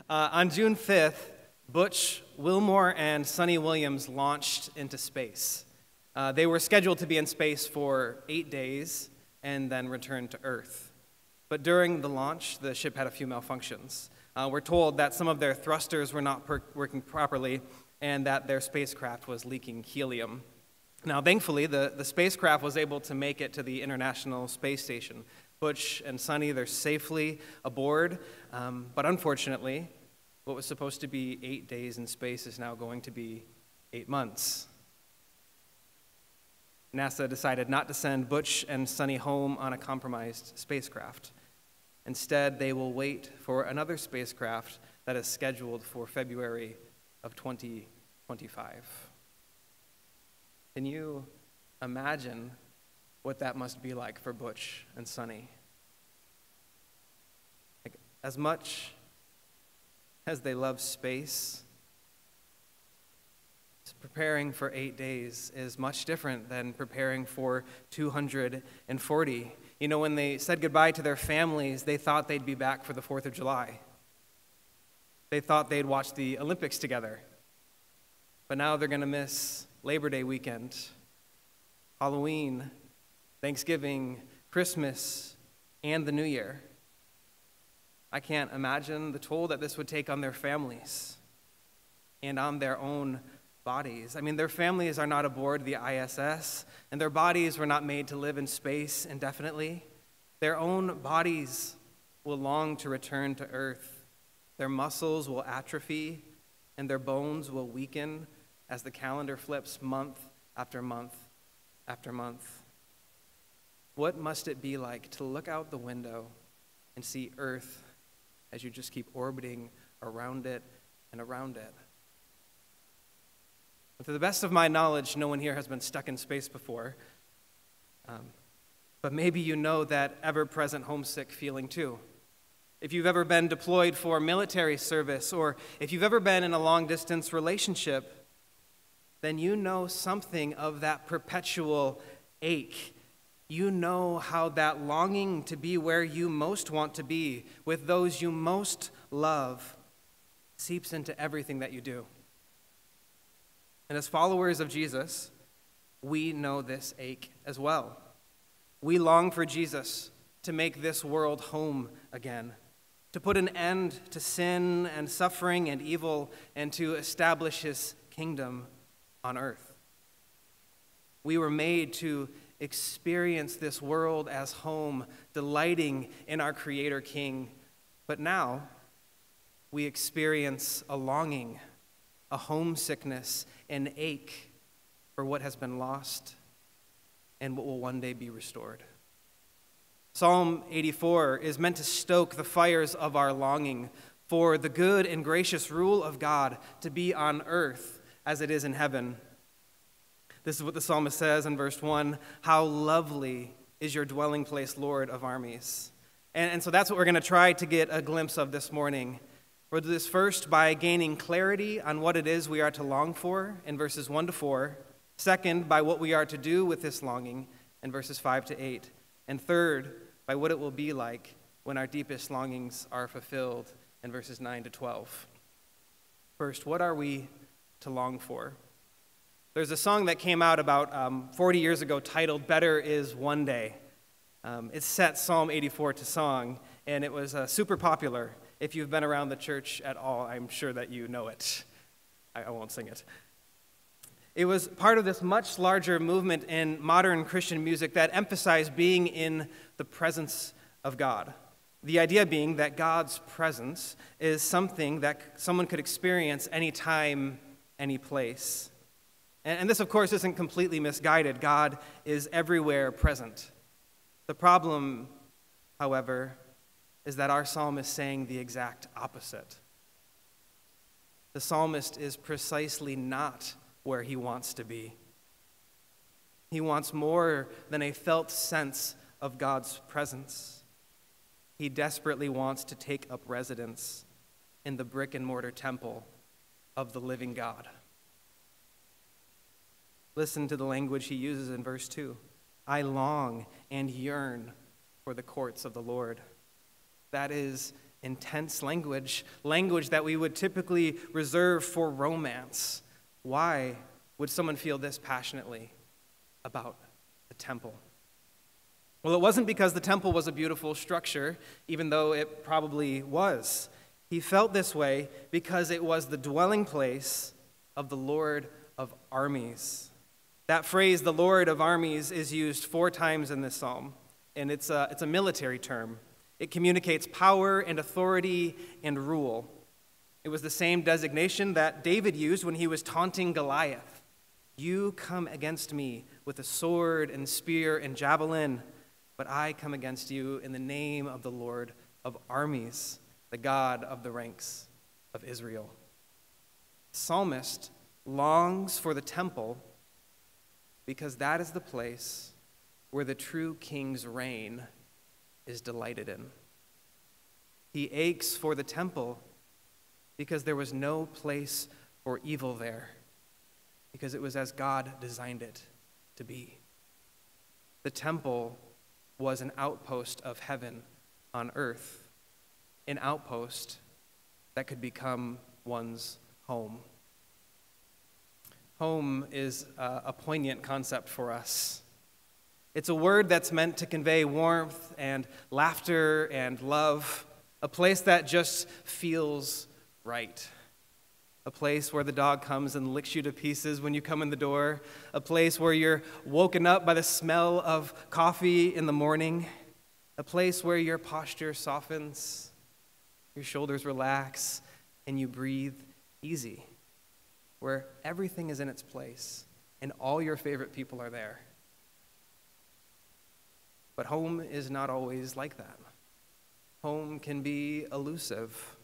On June 5th, Butch Wilmore and Sonny Williams launched into space. They were scheduled to be in space for 8 days and then return to Earth. But during the launch, the ship had a few malfunctions. We're told that some of their thrusters were not working properly and that their spacecraft was leaking helium. Now, thankfully, the spacecraft was able to make it to the International Space Station. Butch and Sonny, they're safely aboard, but unfortunately, what was supposed to be 8 days in space is now going to be 8 months. NASA decided not to send Butch and Sonny home on a compromised spacecraft. Instead, they will wait for another spacecraft that is scheduled for February of 2025. Can you imagine what that must be like for Butch and Sonny? Like, as much as they love space, preparing for 8 days is much different than preparing for 240. You know, when they said goodbye to their families, they thought they'd be back for the 4th of July. They thought they'd watch the Olympics together. But now they're going to miss Labor Day weekend, Halloween, Thanksgiving, Christmas, and the New Year. I can't imagine the toll that this would take on their families and on their own bodies. I mean, their families are not aboard the ISS, and their bodies were not made to live in space indefinitely. Their own bodies will long to return to Earth. Their muscles will atrophy, and their bones will weaken as the calendar flips month after month after month. What must it be like to look out the window and see Earth as you just keep orbiting around it and around it? To the best of my knowledge, no one here has been stuck in space before. But maybe you know that ever-present homesick feeling too. If you've ever been deployed for military service, or if you've ever been in a long-distance relationship, then you know something of that perpetual ache. You know how that longing to be where you most want to be, with those you most love, seeps into everything that you do. And as followers of Jesus, we know this ache as well. We long for Jesus to make this world home again, to put an end to sin and suffering and evil, and to establish his kingdom on earth. We were made to experience this world as home, delighting in our Creator King. But now, we experience a longing, a homesickness, an ache for what has been lost and what will one day be restored. Psalm 84 is meant to stoke the fires of our longing for the good and gracious rule of God to be on earth as it is in heaven. This is what the psalmist says in verse 1, "How lovely is your dwelling place, Lord of armies." And so that's what we're going to try to get a glimpse of this morning. We'll do this first by gaining clarity on what it is we are to long for in verses 1 to 4. Second, by what we are to do with this longing in verses 5 to 8. And third, by what it will be like when our deepest longings are fulfilled in verses 9 to 12. First, what are we to long for? There's a song that came out about 40 years ago titled "Better Is One Day." It set Psalm 84 to song, and it was super popular. If you've been around the church at all, I'm sure that you know it. I won't sing it. It was part of this much larger movement in modern Christian music that emphasized being in the presence of God. The idea being that God's presence is something that someone could experience anytime, any place. And this, of course, isn't completely misguided. God is everywhere present. The problem, however, is that our psalm is saying the exact opposite. The psalmist is precisely not where he wants to be. He wants more than a felt sense of God's presence. He desperately wants to take up residence in the brick and mortar temple of the living God. Listen to the language he uses in verse 2. "I long and yearn for the courts of the Lord." That is intense language that we would typically reserve for romance. Why would someone feel this passionately about the temple? Well, it wasn't because the temple was a beautiful structure, even though it probably was. He felt this way because it was the dwelling place of the Lord of armies. That phrase, the Lord of armies, is used 4 times in this psalm, and it's a military term. It communicates power and authority and rule. It was the same designation that David used when he was taunting Goliath. You come against me with a sword and spear and javelin, but I come against you in the name of the Lord of armies, the God of the ranks of Israel. The psalmist longs for the temple because that is the place where the true king's reign is delighted in. He aches for the temple because there was no place for evil there, because it was as God designed it to be. The temple was an outpost of heaven on earth, an outpost that could become one's home. Home is a poignant concept for us. It's a word that's meant to convey warmth and laughter and love, a place that just feels right. A place where the dog comes and licks you to pieces when you come in the door. A place where you're woken up by the smell of coffee in the morning. A place where your posture softens, your shoulders relax, and you breathe easy. Where everything is in its place and all your favorite people are there. But home is not always like that. Home can be elusive.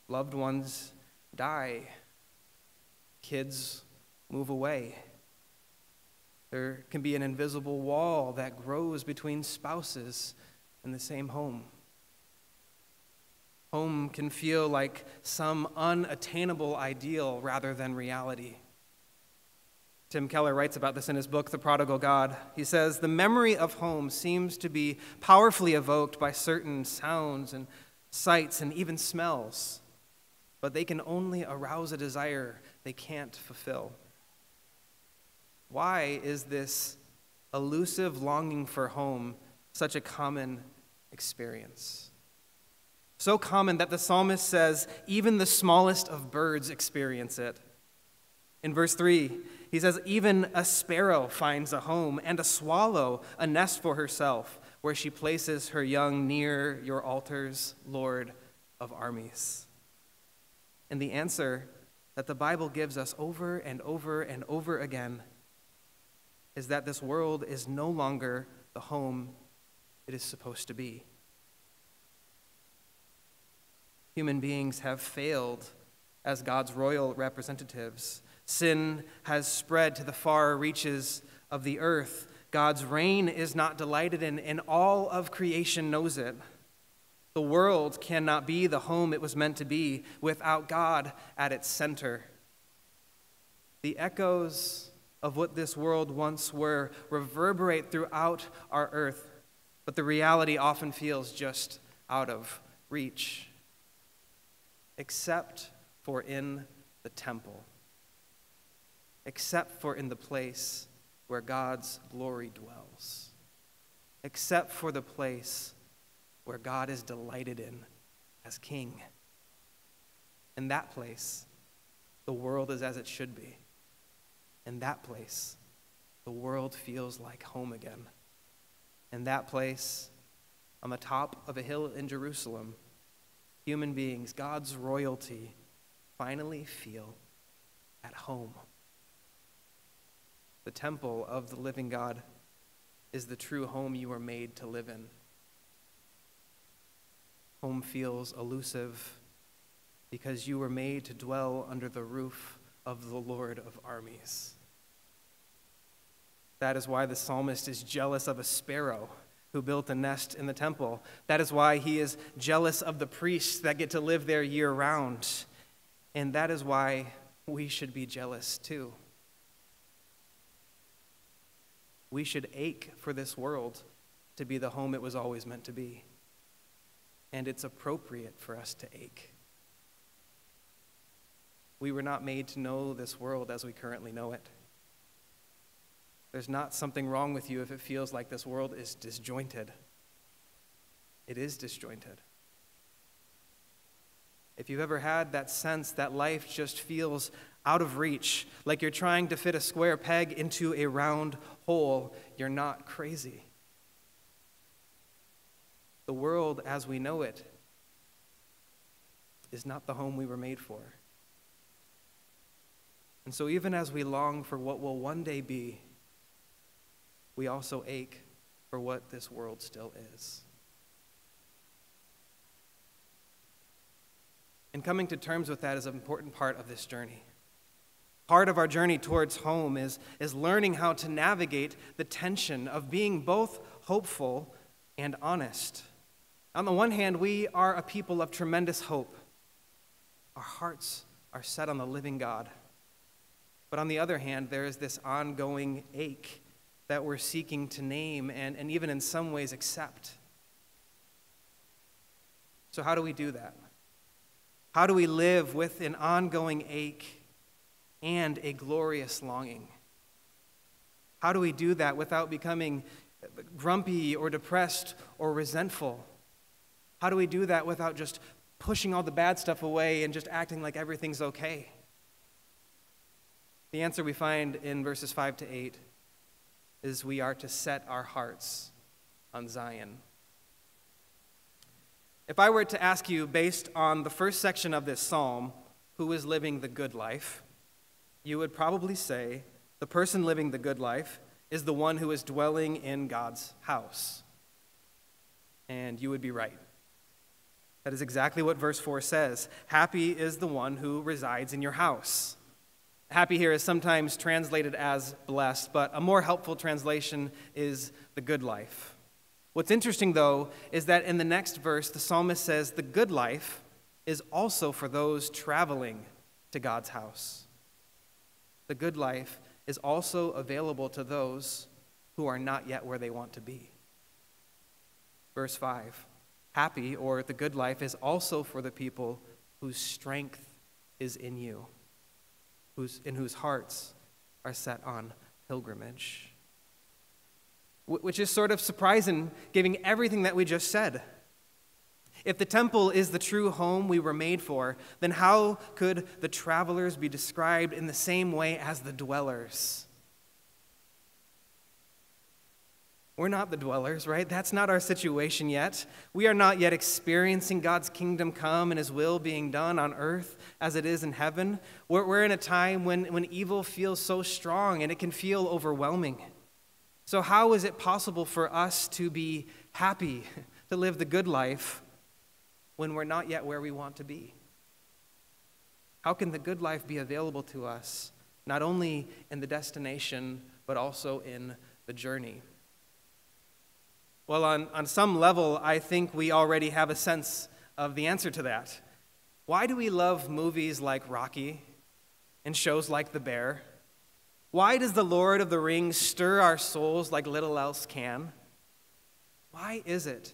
Loved ones die. Kids move away. There can be an invisible wall that grows between spouses in the same home. Home can feel like some unattainable ideal rather than reality. Tim Keller writes about this in his book, The Prodigal God. He says, the memory of home seems to be powerfully evoked by certain sounds and sights and even smells, but they can only arouse a desire they can't fulfill. Why is this elusive longing for home such a common experience? So common that the psalmist says even the smallest of birds experience it. In verse 3, he says, even a sparrow finds a home, and a swallow a nest for herself, where she places her young near your altars, Lord of armies. And the answer that the Bible gives us over and over and over again is that this world is no longer the home it is supposed to be. Human beings have failed as God's royal representatives. Sin has spread to the far reaches of the earth. God's reign is not delighted in, and all of creation knows it. The world cannot be the home it was meant to be without God at its center. The echoes of what this world once were reverberate throughout our earth, but the reality often feels just out of reach, except for in the temple. Except for in the place where God's glory dwells. Except for the place where God is delighted in as king. In that place, the world is as it should be. In that place, the world feels like home again. In that place, on the top of a hill in Jerusalem, human beings, God's royalty, finally feel at home. The temple of the living God is the true home you were made to live in. Home feels elusive because you were made to dwell under the roof of the Lord of armies. That is why the psalmist is jealous of a sparrow who built a nest in the temple. That is why he is jealous of the priests that get to live there year-round. And that is why we should be jealous too. We should ache for this world to be the home it was always meant to be. and it's appropriate for us to ache. We were not made to know this world as we currently know it. There's not something wrong with you if it feels like this world is disjointed. It is disjointed. If you've ever had that sense that life just feels out of reach, like you're trying to fit a square peg into a round hole, you're not crazy. The world as we know it is not the home we were made for. And so even as we long for what will one day be, we also ache for what this world still is. And coming to terms with that is an important part of this journey. Part of our journey towards home is learning how to navigate the tension of being both hopeful and honest. On the one hand, we are a people of tremendous hope. Our hearts are set on the living God. But on the other hand, there is this ongoing ache that we're seeking to name and even in some ways accept. So how do we do that? How do we live with an ongoing ache and a glorious longing? How do we do that without becoming grumpy or depressed or resentful? How do we do that without just pushing all the bad stuff away and just acting like everything's okay? The answer we find in verses 5 to 8 is we are to set our hearts on Zion. If I were to ask you, based on the first section of this psalm, who is living the good life, you would probably say the person living the good life is the one who is dwelling in God's house. And you would be right. That is exactly what verse 4 says. Happy is the one who resides in your house. Happy here is sometimes translated as blessed, but a more helpful translation is the good life. What's interesting, though, is that in the next verse, the psalmist says the good life is also for those traveling to God's house. The good life is also available to those who are not yet where they want to be. Verse 5, happy, or the good life, is also for the people whose strength is in you, in whose hearts are set on pilgrimage. Which is sort of surprising, given everything that we just said. If the temple is the true home we were made for, then how could the travelers be described in the same way as the dwellers? We're not the dwellers, right? That's not our situation yet. We are not yet experiencing God's kingdom come and his will being done on earth as it is in heaven. We're in a time when evil feels so strong and it can feel overwhelming. So how is it possible for us to be happy, to live the good life, when we're not yet where we want to be? How can the good life be available to us, not only in the destination, but also in the journey? Well, on some level, I think we already have a sense of the answer to that. Why do we love movies like Rocky and shows like The Bear? Why does The Lord of the Rings stir our souls like little else can? Why is it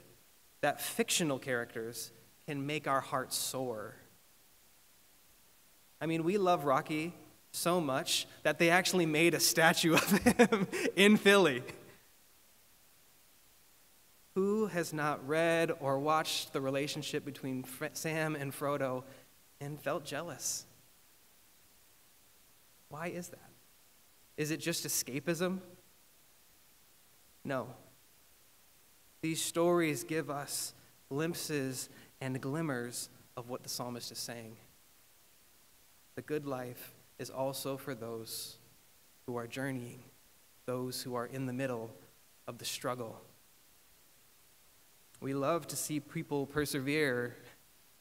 that fictional characters can make our hearts soar? I mean, we love Rocky so much that they actually made a statue of him in Philly. Who has not read or watched the relationship between Sam and Frodo and felt jealous? Why is that? Is it just escapism? No. These stories give us glimpses and glimmers of what the psalmist is saying. The good life is also for those who are journeying, those who are in the middle of the struggle. We love to see people persevere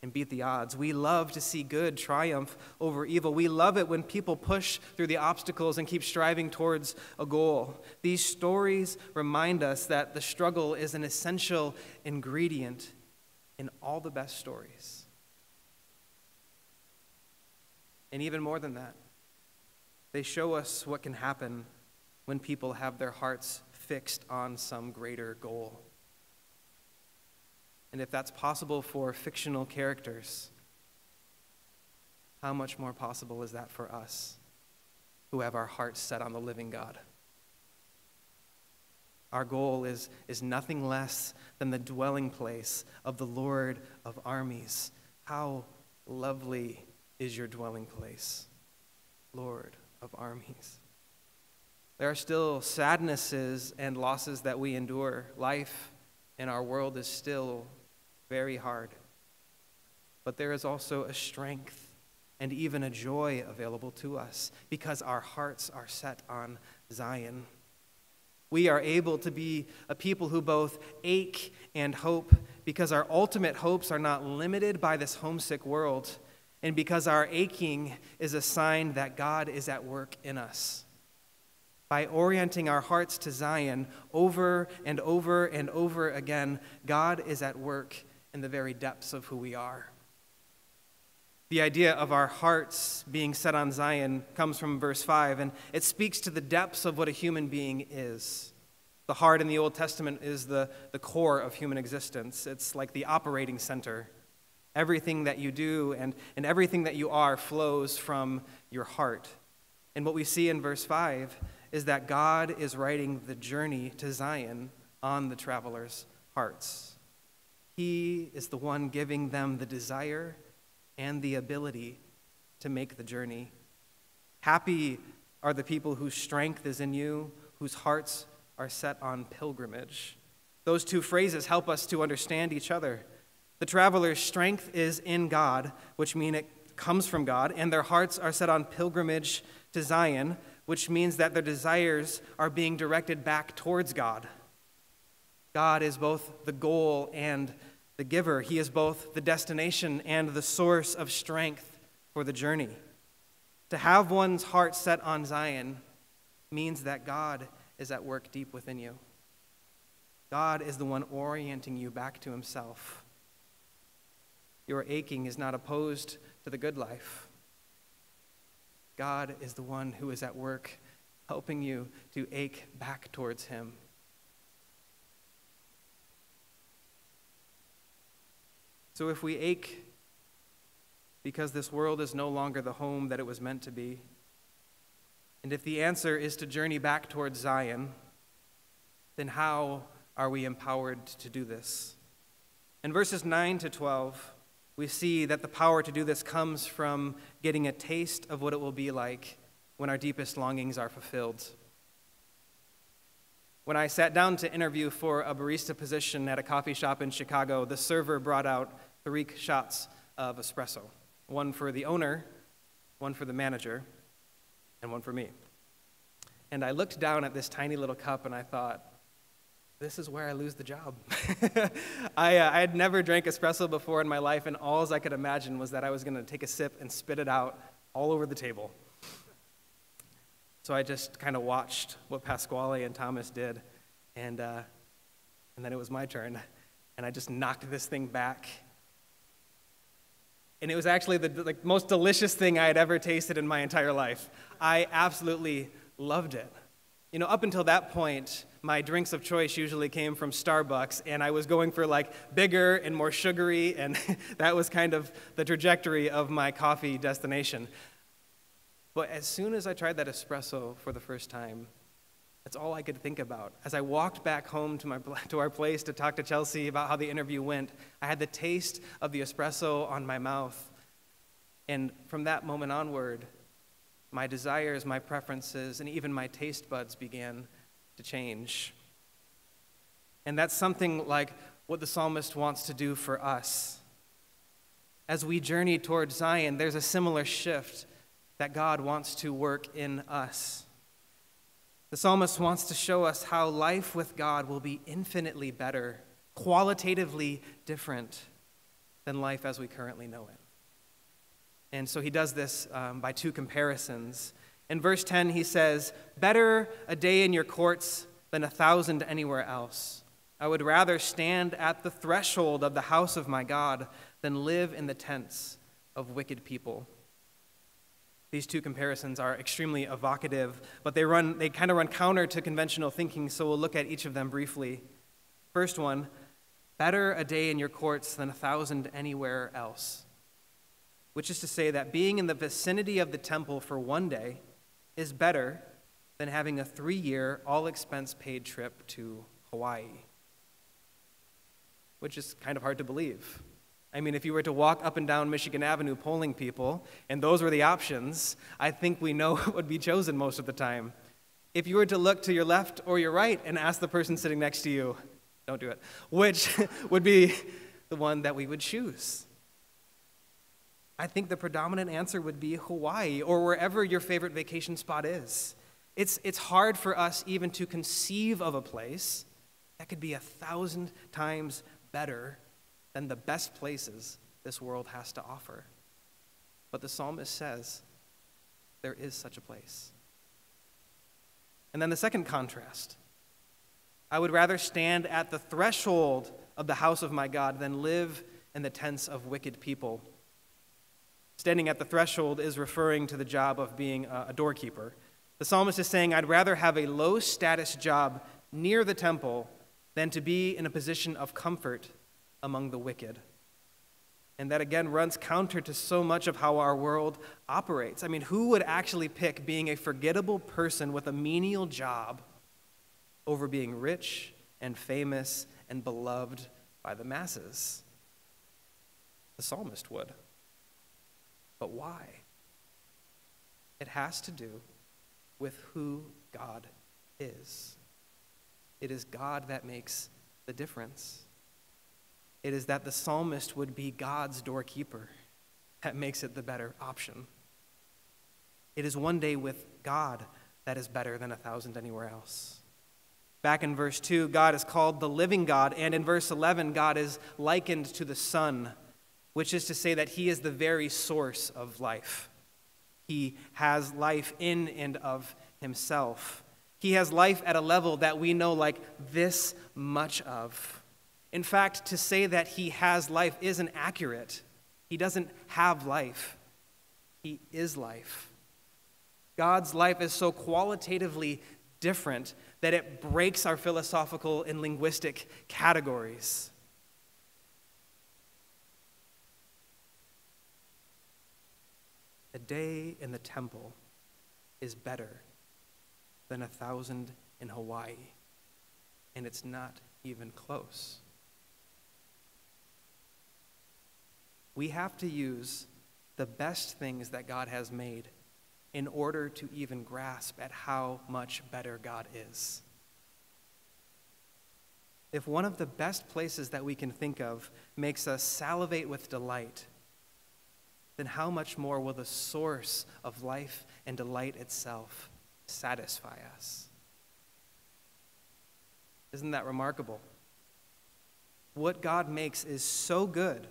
and beat the odds. We love to see good triumph over evil. We love it when people push through the obstacles and keep striving towards a goal. These stories remind us that the struggle is an essential ingredient in all the best stories. And even more than that, they show us what can happen when people have their hearts fixed on some greater goal. And if that's possible for fictional characters, how much more possible is that for us who have our hearts set on the living God? Our goal is nothing less than the dwelling place of the Lord of armies. How lovely is your dwelling place, Lord of armies. There are still sadnesses and losses that we endure. Life in our world is still very hard. But there is also a strength and even a joy available to us because our hearts are set on Zion. We are able to be a people who both ache and hope because our ultimate hopes are not limited by this homesick world, and because our aching is a sign that God is at work in us. By orienting our hearts to Zion over and over and over again, God is at work in the very depths of who we are. The idea of our hearts being set on Zion comes from verse 5, and it speaks to the depths of what a human being is. The heart in the Old Testament is the core of human existence. It's like the operating center. Everything that you do and everything that you are flows from your heart. And what we see in verse 5 is that God is writing the journey to Zion on the travelers' hearts. He is the one giving them the desire and the ability to make the journey. Happy are the people whose strength is in you, whose hearts are set on pilgrimage. Those two phrases help us to understand each other. The traveler's strength is in God, which means it comes from God, and their hearts are set on pilgrimage to Zion, which means that their desires are being directed back towards God. God is both the goal and the giver. He is both the destination and the source of strength for the journey. To have one's heart set on Zion means that God is at work deep within you. God is the one orienting you back to himself. Your aching is not opposed to the good life. God is the one who is at work helping you to ache back towards him. So if we ache because this world is no longer the home that it was meant to be, and if the answer is to journey back towards Zion, then how are we empowered to do this? In verses 9 to 12, we see that the power to do this comes from getting a taste of what it will be like when our deepest longings are fulfilled. When I sat down to interview for a barista position at a coffee shop in Chicago, the server brought out 3 shots of espresso, one for the owner, one for the manager, and one for me. And I looked down at this tiny little cup and I thought, this is where I lose the job. I had never drank espresso before in my life, and all I could imagine was that I was going to take a sip and spit it out all over the table. So I just kind of watched what Pasquale and Thomas did, and then it was my turn, and I just knocked this thing back. And it was actually the most delicious thing I had ever tasted in my entire life. I absolutely loved it. You know, up until that point, my drinks of choice usually came from Starbucks, and I was going for bigger and more sugary, and that was kind of the trajectory of my coffee destination. But as soon as I tried that espresso for the first time, that's all I could think about. As I walked back home to our place to talk to Chelsea about how the interview went, I had the taste of the espresso on my mouth. And from that moment onward, my desires, my preferences, and even my taste buds began to change. And that's something like what the psalmist wants to do for us. As we journey towards Zion, there's a similar shift that God wants to work in us. The psalmist wants to show us how life with God will be infinitely better, qualitatively different than life as we currently know it. And so he does this by 2 comparisons. In verse 10, he says, "Better a day in your courts than 1,000 anywhere else. I would rather stand at the threshold of the house of my God than live in the tents of wicked people." These 2 comparisons are extremely evocative, but they kind of run counter to conventional thinking, so we'll look at each of them briefly. First one, Better a day in your courts than 1,000 anywhere else. Which is to say that being in the vicinity of the temple for one day is better than having a 3-year, all-expense-paid trip to Hawaii. Which is kind of hard to believe. I mean, if you were to walk up and down Michigan Avenue polling people, and those were the options, I think we know what would be chosen most of the time. If you were to look to your left or your right and ask the person sitting next to you, don't do it, which would be the one that we would choose? I think the predominant answer would be Hawaii or wherever your favorite vacation spot is. It's hard for us even to conceive of a place that could be 1,000 times better than the best places this world has to offer. But the psalmist says there is such a place. And then the second contrast. I would rather stand at the threshold of the house of my God than live in the tents of wicked people. Standing at the threshold is referring to the job of being a doorkeeper. The psalmist is saying, I'd rather have a low-status job near the temple than to be in a position of comfort among the wicked. And that again runs counter to so much of how our world operates. I mean, who would actually pick being a forgettable person with a menial job over being rich and famous and beloved by the masses? The psalmist would. But why? It has to do with who God is. It is God that makes the difference. It is that the psalmist would be God's doorkeeper that makes it the better option. It is one day with God that is better than 1,000 anywhere else. Back in verse 2, God is called the living God, and in verse 11, God is likened to the sun, which is to say that he is the very source of life. He has life in and of himself. He has life at a level that we know like this much of. In fact, to say that he has life isn't accurate. He doesn't have life. He is life. God's life is so qualitatively different that it breaks our philosophical and linguistic categories. A day in the temple is better than 1,000 in Hawaii, and it's not even close. We have to use the best things that God has made in order to even grasp at how much better God is. If one of the best places that we can think of makes us salivate with delight, then how much more will the source of life and delight itself satisfy us? Isn't that remarkable? What God makes is so good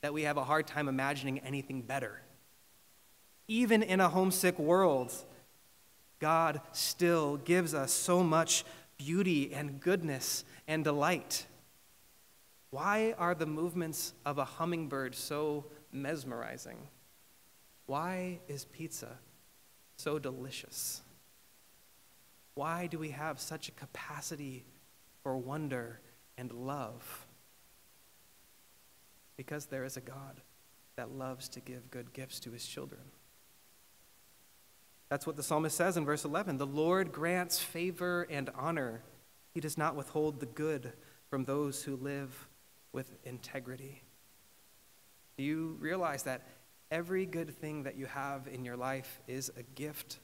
that we have a hard time imagining anything better. Even in a homesick world, God still gives us so much beauty and goodness and delight. Why are the movements of a hummingbird so mesmerizing? Why is pizza so delicious? Why do we have such a capacity for wonder and love? Because there is a God that loves to give good gifts to his children. That's what the psalmist says in verse 11. The Lord grants favor and honor. He does not withhold the good from those who live with integrity. Do you realize that every good thing that you have in your life is a gift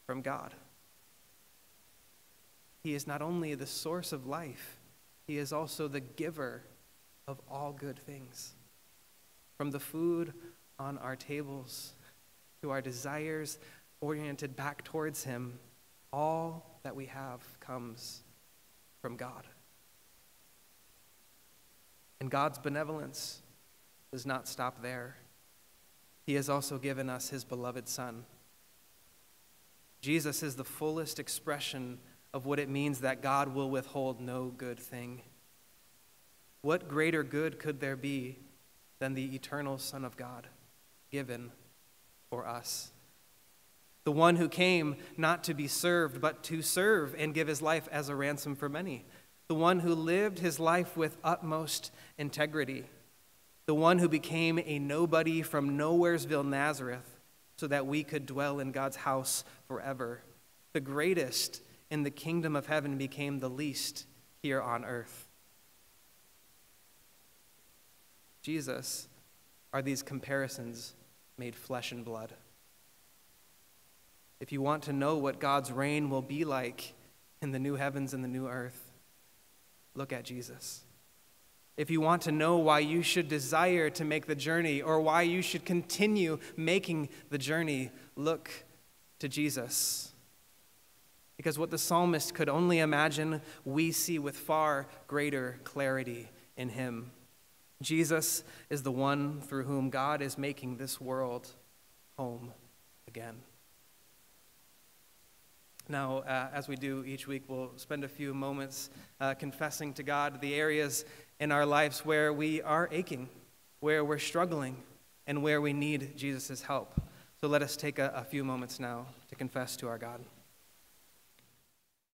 from God? He is not only the source of life, he is also the giver of all good things. From the food on our tables to our desires oriented back towards him, all that we have comes from God. And God's benevolence does not stop there. He has also given us his beloved Son. Jesus is the fullest expression of what it means that God will withhold no good thing. What greater good could there be than the eternal Son of God given for us? The one who came not to be served, but to serve and give his life as a ransom for many. The the one who lived his life with utmost integrity, the one who became a nobody from Nowheresville, Nazareth, so that we could dwell in God's house forever. The greatest in the kingdom of heaven became the least here on earth. Jesus are these comparisons made flesh and blood. If you want to know what God's reign will be like in the new heavens and the new earth, look at Jesus. If you want to know why you should desire to make the journey or why you should continue making the journey, look to Jesus. Because what the psalmist could only imagine, we see with far greater clarity in him. Jesus is the one through whom God is making this world home again. Now, as we do each week, we'll spend a few moments confessing to God the areas in our lives where we are aching, where we're struggling, and where we need Jesus' help. So let us take a few moments now to confess to our God.